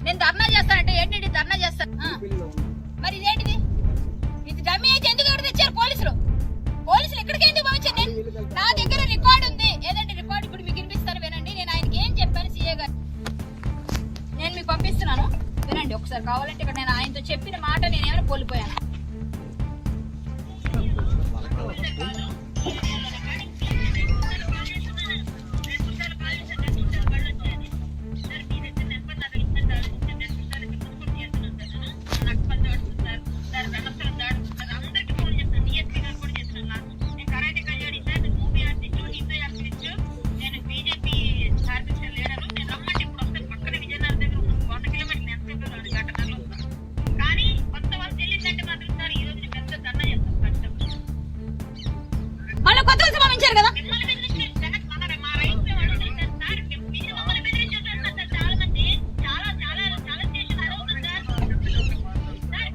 నేను ధర్నా చేస్తానంటే ఏంటి ధర్నా చేస్తాను? మరి ఇదేంటిది? ఇది డమ్మీ అయితే ఎందుకు ఎవరు తెచ్చారు పోలీసులు? పోలీసులు ఎక్కడికి ఎందుకు పంపించారు? నా దగ్గర రికార్డు ఉంది. ఏదంటే రికార్డు ఇప్పుడు మీకు వినిపిస్తాను వినండి. నేను ఆయనకి ఏం చెప్పాను సీఏ గారు, నేను మీకు పంపిస్తున్నాను వినండి ఒకసారి. కావాలంటే ఇక్కడ నేను ఆయనతో చెప్పిన మాట నేనేమైనా కోల్పోయాను.